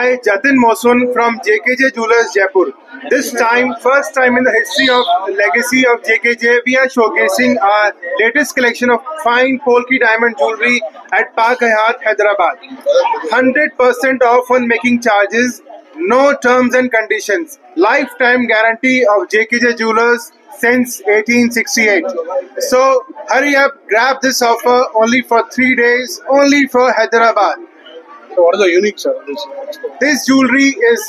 I, Jatin Mosun from JKJ Jewelers, Jaipur. This time, first time in the history of legacy of JKJ, we are showcasing our latest collection of fine Polki diamond jewelry at Park Hyatt, Hyderabad. 100% off on making charges, no terms and conditions. Lifetime guarantee of JKJ Jewelers since 1868. So hurry up, grab this offer only for 3 days, only for Hyderabad. So what is the unique, sir? This jewelry is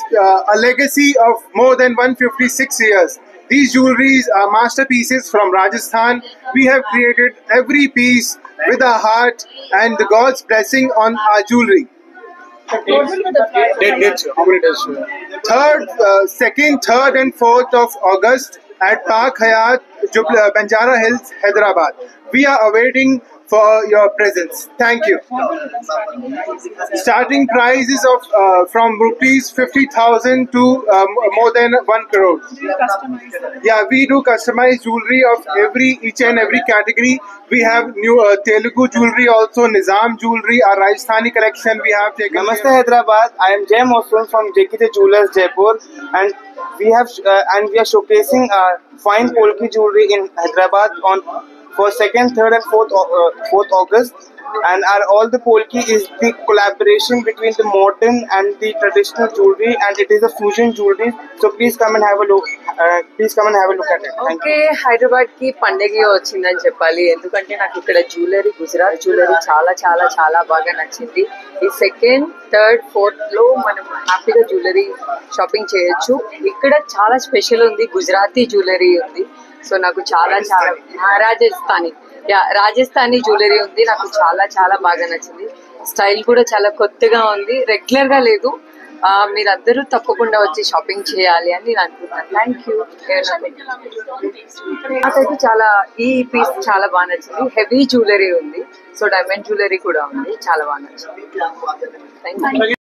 a legacy of more than 156 years. These jewelries are masterpieces from Rajasthan. We have created every piece with our heart and the God's blessing on our jewelry. Dates, how many days? Second, third, and 4th of August at Park Hyatt, Banjara Hills, Hyderabad. We are awaiting for your presence. Thank you. Starting prices of from rupees 50,000 to more than 1 crore. Yeah, we do customized jewelry of each and every category. We have new Telugu jewelry, also Nizam jewelry, our Rajasthani collection. We have taken. Namaste Hyderabad. I am Jay Mosun from JKJ Jewelers, Jaipur, and we are showcasing fine Polki jewelry in Hyderabad for 2nd, 3rd, and 4th August. And all the Polki is the collaboration between the modern and the traditional jewelry, and it is a fusion jewelry. So please come and have a look. At it. Okay, Hyderabad ki pandagi vachindani cheppali endukante naaku ikkada jewelry Gujarat jewelry చాలా బాగా నచ్చింది. ఈ 2nd, 3rd, 4th లో మనం హ్యాపీగా jewellery shopping చేయొచ్చు. ఇక్కడ చాలా స్పెషల్ ఉంది, గుజరాతీ జ్యువెలరీ ఉంది. సో నాకు చాలా రాజస్థానీ జ్యువెలరీ ఉంది. నాకు చాలా బాగా నచ్చింది. స్టైల్ కూడా చాలా కొత్తగా ఉంది, రెగ్యులర్ గా లేదు. మీరందరూ తప్పకుండా వచ్చి షాపింగ్ చేయాలి అని నేను అనుకుంటున్నాను. Thank you. నాకైతే ఈ పీస్ చాలా బాగా నచ్చింది. హెవీ జ్యువెలరీ ఉంది, సో డైమండ్ జ్యువెలరీ కూడా ఉంది, చాలా బాగా నచ్చింది. Thank you.